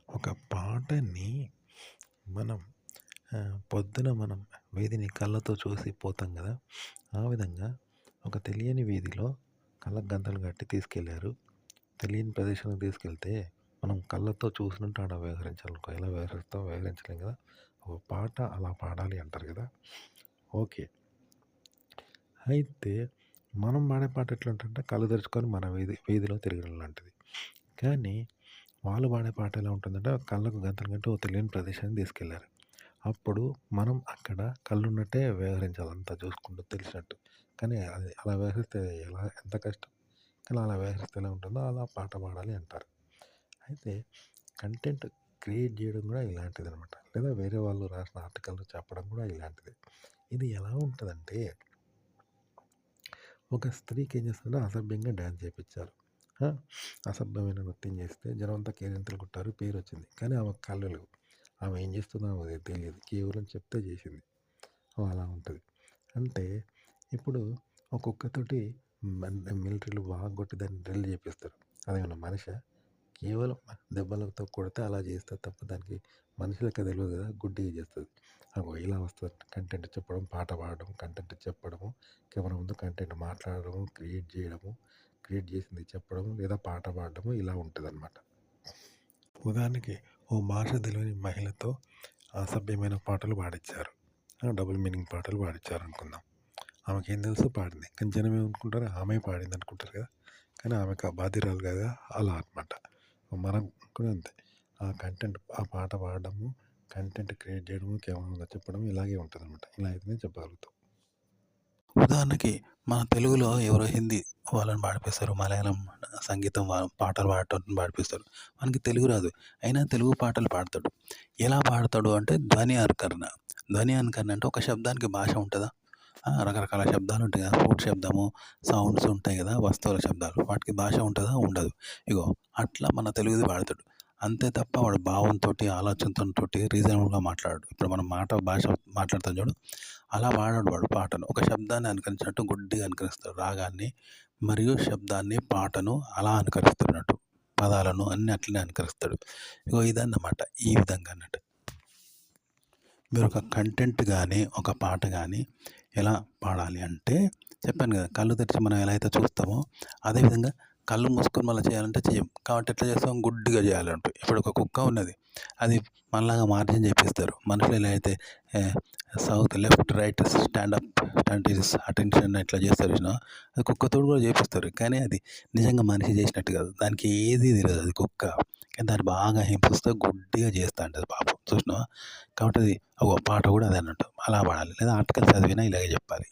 ఒక పాటని మనం పొద్దున మనం వీధిని కళ్ళతో చూసి పోతాం గదా! ఆ విధంగా ఒక తెలియని వీధిలో కళ్ళకు గంతలు కట్టి తీసుకెళ్లారు. తెలియని ప్రదేశానికి తీసుకెళ్తే మనం కళ్ళతో చూసినట్టు ఆడ వ్యవహరించాలనుకో. ఎలా వ్యవహరిస్తామో వ్యవహరించలేం గదా! ఒక పాట అలా పాడాలి అంటారు గదా! ఓకే. అయితే మనం పాడే పాట ఎట్లుంటదంటే కళ్ళు తెరుచుకొని మన వీధిలో తిరగడం లాంటిది. కానీ వాళ్ళు పాడే పాట ఎలా ఉంటుందంటే కళ్ళకు గంతలు కట్టి ఓ తెలియని ప్రదేశానికి తీసుకెళ్లారు. అప్పుడు మనం అక్కడ కళ్ళున్నట్టే వ్యవహరించాలి అంతా చూసుకుంటూ తెలిసినట్టు. కానీ అది అలా వ్యవహరిస్తే ఎంత కష్టం. కానీ అలా వ్యవహరిస్తే ఎలా ఉంటుందో అలా పాట పాడాలి అంటారు. అయితే కంటెంట్ క్రియేట్ చేయడం కూడా ఇలాంటిదనమాట. లేదా వేరే వాళ్ళు రాసిన ఆర్టికల్‌లో చెప్పడం కూడా ఇలాంటిదే. ఇది ఎలా ఉంటదంటే ఒక స్త్రీకి ఏం చేస్తారంటే అసభ్యంగా డాన్స్ చేపిచ్చారు. ఆ! అసభ్యమైన నృత్యం చేస్తే జనమంతా కేరింతలు కొట్టారు. పేరొచ్చింది. కానీ ఆమెకు కళ్ళు లేవు. ఆమె ఏం చేస్తుందో ఆమెకు తెలియదు. కేవలం చెప్తే చేసింది. అలా ఉంటది. అంటే ఇప్పుడు ఒక కుక్కతోటి మిలిటరీలో బాగా కొట్టి దాన్ని డ్రిల్ చేపిస్తారు. అదేమన్నా మనిషా? కేవలం దెబ్బలతో కొడితే అలా చేస్తది తప్ప దానికి మనిషి లెక్క తెలవదు కదా! గుడ్డిగా చేస్తది. అగో ఇలా వస్తది కంటెంట్ చెప్పడం, పాట పాడడం, కంటెంట్ చెప్పడము, కెమెరా ముందు కంటెంట్ మాట్లాడడము, క్రియేట్ చేసింది చెప్పడము, లేదా పాట పాడడము ఇలా ఉంటదనమాట. ఉదాహరణకి ఓ భాష తెలియని మహిళతో అసభ్యమైన పాటలు పాడించారు. డబుల్ మీనింగ్ పాటలు పాడించారనుకుందాం. ఆమెకేం తెలుసు పాడింది. కానీ జనం ఏమనుకుంటారు ఆమె పాడింది అనుకుంటారు కదా! కానీ ఆమెకు ఆ బాధ్యురాలు కదా! అలా అనమాట. మనం కూడా అంతే. ఆ పాట పాడడము, కంటెంట్ క్రియేట్ చేయడము, కెమెరా చెప్పడం ఇలాగే ఉంటదనమాట. ఇలా అయితేనే చెప్పగలుగుతాం. ఉదాహరణకి మన తెలుగులో ఎవరో హిందీ వాళ్ళని పాడిపిస్తారు. మలయాళం సంగీతం పాటలు పాడేటోళ్ళని పాడిపిస్తారు. మనకి తెలుగు రాదు. అయినా తెలుగు పాటలు పాడతాడు. ఎలా పాడతాడు అంటే ధ్వని అనుకరణ. ధ్వని అనుకరణ అంటే ఒక శబ్దానికి భాష ఉంటదా? రకరకాల శబ్దాలు ఉంటాయి కదా! ఫ్రూట్ శబ్దము, సౌండ్స్ ఉంటాయి కదా! వస్తువుల శబ్దాలు. వాటికి భాష ఉంటదా? ఉండదు. ఇగో అట్లా మన తెలుగుది పాడతాడు. అంతే తప్ప వాడు భావంతోటి, ఆలోచనతోటి రీజనబుల్‌గా మాట్లాడడు. ఇప్పుడు మనం భాష మాట్లాడతాం చూడు. అలా పాడడు వాడు పాటను. ఒక శబ్దాన్ని అనుకరించినట్టు గుడ్డిగా అనుకరిస్తాడు. రాగాన్ని మరియు శబ్దాన్ని, పాటను అలా అనుకరిస్తున్నట్టు. పదాలను అన్నీ అట్లనే అనుకరిస్తాడు. ఇగో ఇదన్నమాట. ఈ విధంగా అన్నట్టు. మీరు ఒక కంటెంట్ గానీ, ఒక పాట గానీ ఎలా పాడాలి అంటే చెప్పాను కదా! కళ్ళు తెరిచి మనం ఎలా అయితే చూస్తామో అదేవిధంగా కళ్ళు మూసుకొని మళ్ళీ చేయాలంటే చెయ్యం. కాబట్టి ఎట్లా చేస్తాం? గుడ్డిగా చేయాలంటే. ఇప్పుడు ఒక కుక్క ఉన్నది. అది మనలాగా మార్జిన్ చేపిస్తారు. మనుషులు ఎలా అయితే సౌత్, లెఫ్ట్, రైట్, స్టాండప్, స్టంటీస్, అటెన్షన్ ఇట్లా చేస్తారు చూసినావా? అది కుక్కతోటి కూడా చేపిస్తారు. కానీ అది నిజంగా మనిషి చేసినట్టు కాదు. దానికి ఏది తెలవదు అది కుక్క. కానీ దాన్ని బాగా హింసిస్తే గుడ్డిగా చేస్తా ఉంటది పాపం. చూసినావా? కాబట్టి అది పాట కూడా అదే అన్నట్టు. అలా పాడాలి. లేదా ఆర్టికల్ చదివినా ఇలాగే చెప్పాలి.